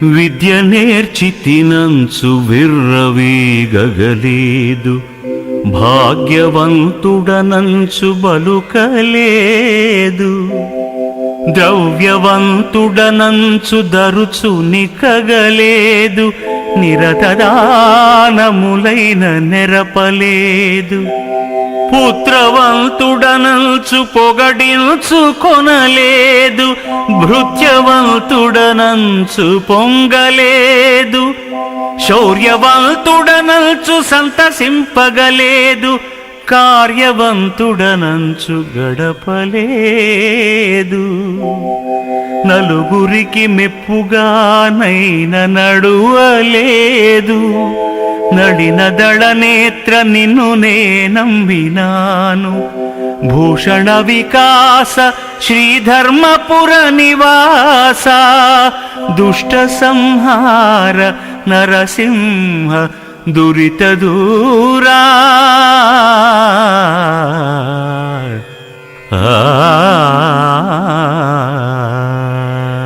విద్య నేర్చితినంచు విర్రవీగగలేదు, భాగ్యవంతుడనంచు బలుకలేదు. ద్రవ్యవంతుడనంచు దరుచు నికగలేదు, నిరతదానములైన నెరపలేదు. పుత్రవంతుడనంచు పొగడించు కొనలేదు, భృత్యవంతుడనంచు పొంగలేదు. శౌర్యవంతుడనంచు సంతసింపగలేదు, కార్యవంతుడనంచు గడపలేదు. నలుగురికి మెప్పుగానైన నడువలేదు, నడిన దళనేత్ర నిన్ను నే నమ్మినాను. భూషణ వికాస శ్రీధర్మపుర నివాస, దుష్ట సంహార నరసింహ దురిత దూరా. ఆ